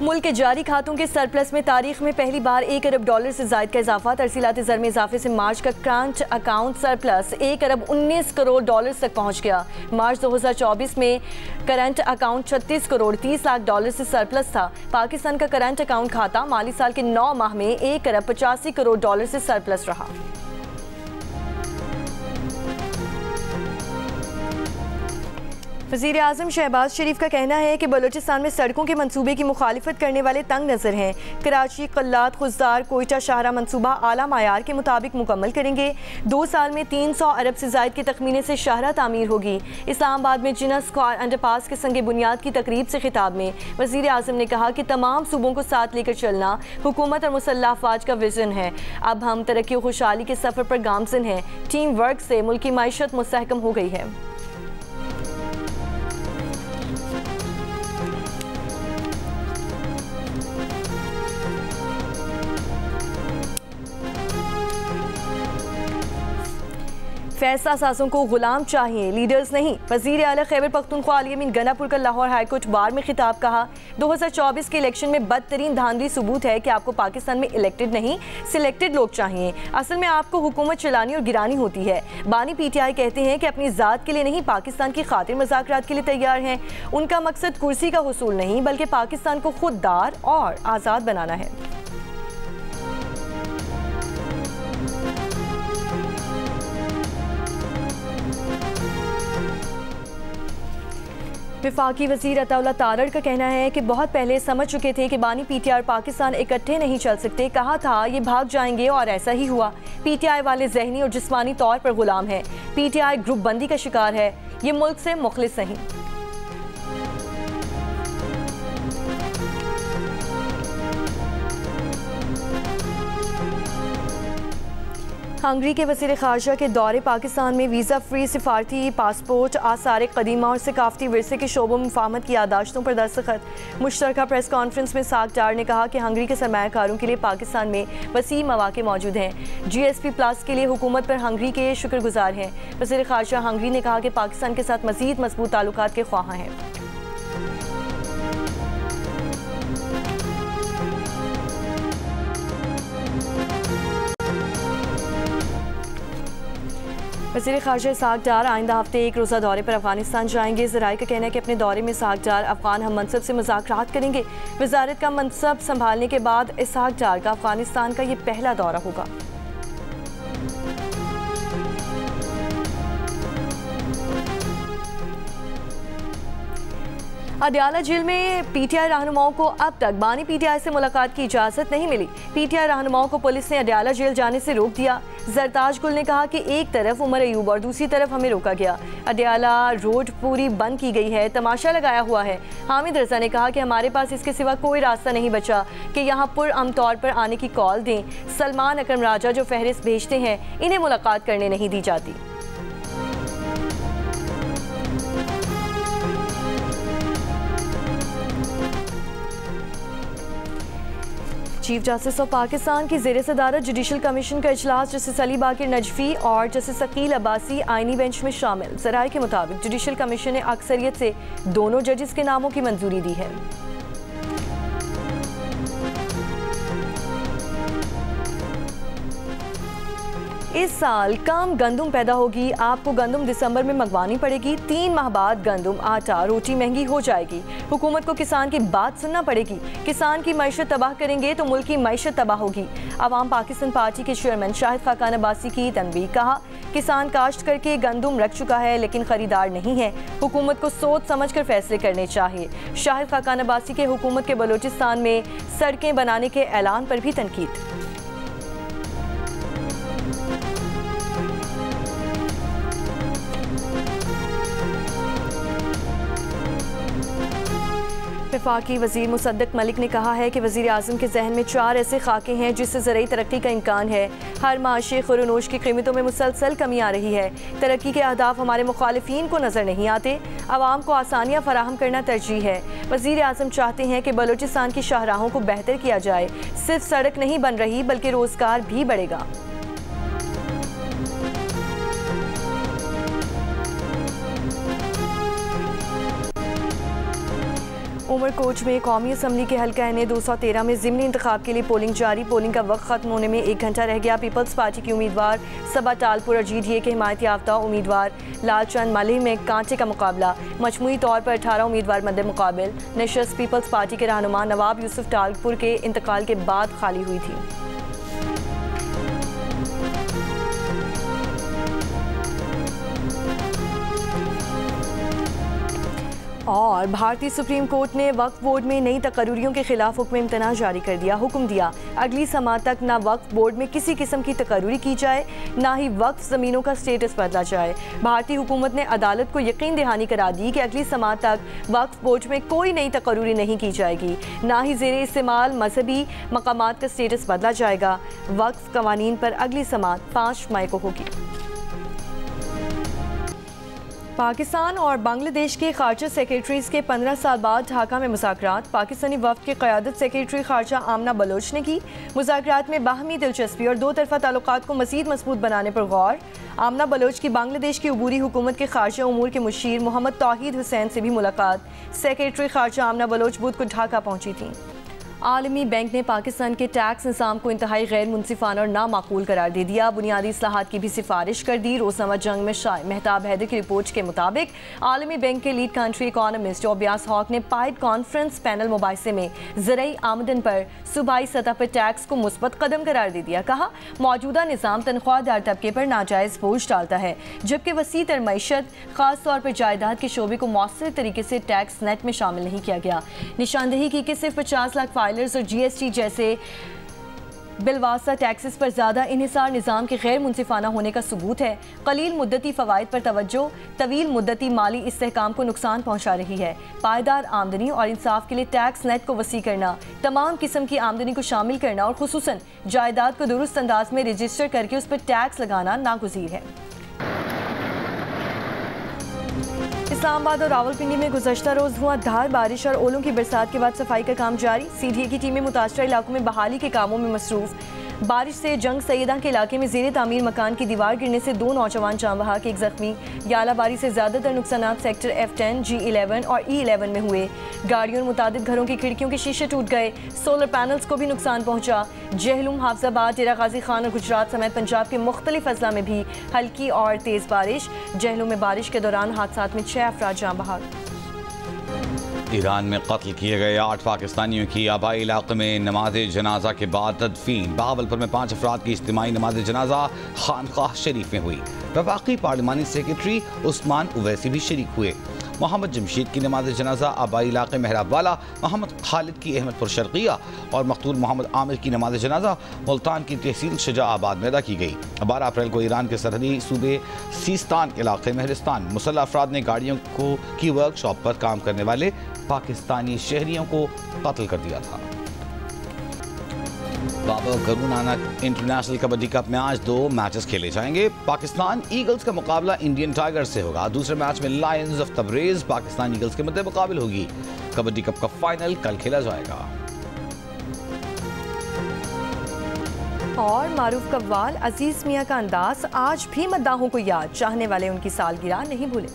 मुल्क के जारी खातों के सरप्लस में तारीख में पहली बार $1 अरब से जायद का इजाफा। तरसीलात ज़र में इजाफे से मार्च का करंट अकाउंट सरप्लस $1 अरब 19 करोड़ तक पहुँच गया। मार्च 2024 में करंट अकाउंट $36 करोड़ 30 लाख से सरप्लस था। पाकिस्तान का करंट अकाउंट खाता माली साल के 9 माह में $1 अरब 85 करोड़ से सरप्लस रहा। वज़ीर आज़म शहबाज शरीफ का कहना है कि बलूचिस्तान में सड़कों के मंसूबे की मुखालिफत करने वाले तंग नज़र हैं। कराची, कल्लात, खुजदार, कोयटा शाहरा मंसूबा आला मायार के मुताबिक मुकम्मल करेंगे। 2 साल में 300 अरब से ज़ायद के तखमीने से शाहरा तामीर होगी। इस्लामाबाद में जिना स्क्वायर अंडरपास के संगे बुनियाद की तकरीब से खिताब में वज़ीर आज़म ने कहा कि तमाम सूबों को साथ लेकर चलना हुकूमत और मुसल्लह अफवाज का विजन है। अब हम तरक्की और खुशहाली के सफ़र पर गामज़न हैं। टीम वर्क से मुल्क की माइशत मुस्तहकम हो गई है। फैसला साजों को गुलाम चाहिए, लीडर्स नहीं। वज़ीर आला खैबर पख्तूनख्वा अली अमीन गनापुर का लाहौर हाईकोर्ट बार में खिताब। कहा 2024 के इलेक्शन में बदतरीन धांधली सबूत है कि आपको पाकिस्तान में इलेक्टेड नहीं सिलेक्टेड लोग चाहिए। असल में आपको हुकूमत चलानी और गिरानी होती है। बानी PTI कहते हैं कि अपनी ज़ात के लिए नहीं पाकिस्तान की खातिर मुज़ाकरात के लिए तैयार हैं। उनका मकसद कुर्सी का हुसूल नहीं बल्कि पाकिस्तान को खुददार और आज़ाद बनाना है। वफाकी वज़ीर अताउल्लाह तारड़ का कहना है कि बहुत पहले समझ चुके थे कि बानी PTI और पाकिस्तान इकट्ठे नहीं चल सकते। कहा था ये भाग जाएंगे और ऐसा ही हुआ। PTI वाले जहनी और जिस्मानी तौर पर गुलाम है। PTI ग्रुप बंदी का शिकार है। ये मुल्क से मुखलिस नहीं। हंगरी के वज़ीर ख़ारजा के दौरे पाकिस्तान में वीज़ा फ्री सिफारती पासपोर्ट आसार कदीमा और सकाफती विरसे के शोबों में मुफाहमत की यादाश्तों पर दस्तखत। मुश्तरका प्रेस कॉन्फ्रेंस में साक डार ने कहा कि हंगरी के सरमायाकारों के लिए पाकिस्तान में वसी मौक़े मौजूद हैं। GSP प्लस के लिए हुकूमत पर हंगरी के शुक्रगुजार हैं। वज़ीर ख़ारजा हंगरी ने कहा कि पाकिस्तान के साथ मज़ीद मजबूत ताल्लुकात के ख्वाह हैं। वज़ीर ख़ारजा इसहाक़ डार आइंदा हफ्ते एक रोज़ा दौरे पर अफगानिस्तान जाएंगे। ज़राए का कहना है कि अपने दौरे में इसहाक़ डार अफगान हम मनसब से मुज़ाकरात करेंगे। वज़ारत का मनसब संभालने के बाद इसहाक़ डार का अफगानिस्तान का ये पहला दौरा होगा। अडयाला जेल में PTI रहनुमाओं को अब तक बानी PTI से मुलाकात की इजाज़त नहीं मिली। PTI रहनुमाओं को पुलिस ने अडयाला जेल जाने से रोक दिया। जरताज गुल ने कहा कि एक तरफ उमर अयूब और दूसरी तरफ हमें रोका गया। अडयाला रोड पूरी बंद की गई है, तमाशा लगाया हुआ है। हामिद रजा ने कहा कि हमारे पास इसके सिवा कोई रास्ता नहीं बचा कि यहाँ पुरअमन तौर पर आने की कॉल दें। सलमान अकरम राजा जो फहरिस्त भेजते हैं इन्हें मुलाकात करने नहीं दी जाती। चीफ जस्टिस ऑफ पाकिस्तान की ज़ेर सदारत जुडिशल कमीशन का इजलास जस्टिस अली बाकिर नजफी और जस्टिस अकील अब्बासी आइनी बेंच में शामिल। ज़राए के मुताबिक जुडिशल कमीशन ने अक्सरियत से दोनों जजेस के नामों की मंजूरी दी है। इस साल कम गंदम पैदा होगी। आपको गंदम दिसंबर में मंगवानी पड़ेगी। 3 माह बाद गंदम, आटा, रोटी महंगी हो जाएगी। हुकूमत को किसान की बात सुनना पड़ेगी। किसान की मईशत तबाह करेंगे तो मुल्क की मईशत तबाह होगी। अवाम पाकिस्तान पार्टी के चेयरमैन शाहिद खाकान अब्बासी की तनवीह। कहा किसान काश्त करके गंदम रख चुका है लेकिन खरीदार नहीं है। हुकूमत को सोच समझ कर फैसले करने चाहिए। शाहिद खाकान अब्बासी के हुकूमत के बलूचिस्तान में सड़कें बनाने के ऐलान पर भी तनकीद। वफाकी वज़ीर मुसद्दक मलिक ने कहा है कि वज़ीर आज़म के जहन में 4 ऐसे खाके हैं जिससे ज़रूरी तरक्की का इम्कान है। हर माशी खुरनोश की कीमतों में मुसलसल कमी आ रही है। तरक्की के अहदाफ हमारे मुखालिफिन को नज़र नहीं आते। आवाम को आसानियाँ फराहम करना तरजीह है। वज़ीर आज़म चाहते हैं कि बलूचिस्तान की शाहराहों को बेहतर किया जाए। सिर्फ सड़क नहीं बन रही बल्कि रोज़गार भी बढ़ेगा। उमरकोट में कौमी असम्बली के हल्का एन 213 में ज़िमनी इंतखाब के लिए पोलिंग जारी। पोलिंग का वक्त खत्म होने में 1 घंटा रह गया। पीपल्स पार्टी की उम्मीदवार सबा टालपुर और GDA के हिमायत याफ्ता उम्मीदवार लालचंद मलिह में कांटे का मुकाबला। मजमूई तौर पर 18 उम्मीदवार मद्दे मुकाबिल। नशस्त पीपल्स पार्टी के रहनुमा नवाब यूसुफ टालपुर के इंतकाल के बाद खाली हुई थी। और भारतीय सुप्रीम कोर्ट ने वक्फ बोर्ड में नई तकर्रुरियों के खिलाफ हुक्म इम्तना जारी कर दिया। हुक्म दिया अगली समाअत तक ना वक्फ बोर्ड में किसी किस्म की तकर्रुरी की जाए, ना ही वक्फ ज़मीनों का स्टेटस बदला जाए। भारतीय हुकूमत ने अदालत को यकीन दहानी करा दी कि अगली समाअत तक वक्फ बोर्ड में कोई नई तकर्रुरी नहीं की जाएगी, ना ही ज़ेरे इस्तेमाल मजहबी मकामात का स्टेटस बदला जाएगा। वक्फ कवानीन पर अगली समाअत 5 मई को होगी। पाकिस्तान और बांग्लादेश के खारजा सेक्रेटरीज के 15 साल बाद ढाका में मुज़ाकरात। पाकिस्तानी वफ़द की क़यादत सेक्रेटरी खारजा आमना बलोच ने की। मुज़ाकरात में बाहमी दिलचस्पी और दो तरफ़ा ताल्लुकात को मज़ीद मजबूत बनाने पर गौर। आमना बलोच की बांग्लादेश की अबूरी हुकूमत के खारजा उमूर के मुशीर मोहम्मद तौहीद हुसैन से भी मुलाकात। सेक्रेटरी खारजा आमना बलोच बुध को ढाका पहुँची थी। आलमी बैंक ने पाकिस्तान के टैक्स निज़ाम को इंतहाई गैर मुनसिफाना और नामाकूल करार दे दिया। बुनियादी इस्लाहात की भी सिफारिश कर दी। रोज़नामा जंग में शाये मेहताब हैदर की रिपोर्ट के मुताबिक आलमी बैंक के लीड कंट्री इकॉनमिस्ट ओबियास हॉक ने पाइड कॉन्फ्रेंस पैनल मुबाहिसे में ज़रई आमदन पर सूबाई सतह पर टैक्स को मुस्बत कदम करार दे दिया। कहा मौजूदा निज़ाम तनख्वाहदार तबके पर नाजायज़ बोझ डालता है, जबकि वसी तर मईशत खास तौर पर जायदाद के शोबे को मौसर तरीके से टैक्स नेट में शामिल नहीं किया गया। निशानदेही की कि सिर्फ 50 लाख और GST जैसे बिलवासा टैक्सेस पर ज़्यादा इन्हिसार निज़ाम के गैर मुनसिफाना होने का सबूत है। कलील मुद्दती फ़वाइद पर तवज्जो तवील मुद्दती माली इस्तेहकाम को नुकसान पहुँचा रही है। पायदार आमदनी और इंसाफ के लिए टैक्स नेट को वसी करना, तमाम किस्म की आमदनी को शामिल करना और खुसूसन जायदाद को दुरुस्त अंदाज में रजिस्टर करके उस पर टैक्स लगाना नागुज़ीर है। इस्लामाबाद और रावलपिंडी में गुज़श्ता रोज़ धुआंधार बारिश और ओलों की बरसात के बाद सफाई का काम जारी। CDA की टीमें मुतासरा इलाकों में बहाली के कामों में मसरूफ़। बारिश से जंग सैयदा के इलाके में ज़ेरे तामीर मकान की दीवार गिरने से 2 नौजवान जान बहक, 1 ज़ख्मी। यालाबारी से ज़्यादातर नुकसान सेक्टर F10, G11 और E11 में हुए। गाड़ियों और मुतादिद घरों की खिड़कियों के शीशे टूट गए। सोलर पैनल्स को भी नुकसान पहुँचा। जहलुम, हाफजाबाद, डेरा गाजी खान और गुजरात समेत पंजाब के मुख्तलिफ अजला में भी हल्की और तेज़ बारिश। जहलुम में बारिश के दौरान हादसात में 6 अफराद जान बहक। ईरान में कत्ल किए गए 8 पाकिस्तानियों की आबाई इलाके में नमाज जनाजा के बाद तदफीन। बहावलपुर में 5 अफराद की इज्तिमाई नमाज जनाजा खानकाह शरीफ में हुई। वफाकी पार्लिमानी सेक्रेटरी उस्मान उवैसी भी शरीक हुए। मोहम्मद जमशीद की नमाज जनाजा आबाई इलाके महराब वाला, मोहम्मद खालिद की अहमदपुर शर्किया और मकतूल मोहम्मद आमिर की नमाज जनाजा मुल्तान की तहसील शुजाआबाद में अदा की गई। 12 अप्रैल को ईरान के सरहदी सूबे सीस्तान इलाके महरिस्तान मुसल्लह अफराद ने गाड़ियों की वर्कशॉप पर काम करने वाले पाकिस्तानी शहरियों को कत्ल कर दिया था। बाबा गुरु नानक इंटरनेशनल कबड्डी कप में आज 2 मैचेस खेले जाएंगे। पाकिस्तान ईगल्स का मुकाबला इंडियन टाइगर्स से होगा। दूसरे मैच में lions of Tabriz Pakistan eagles के मद्दे मुकाबिल होगी। कबड्डी कप का फाइनल कल खेला जाएगा। और मारूफ कव्वाल अजीज मियां का अंदाज आज भी मद्दाहों को याद, चाहने वाले उनकी सालगिरह नहीं भूले।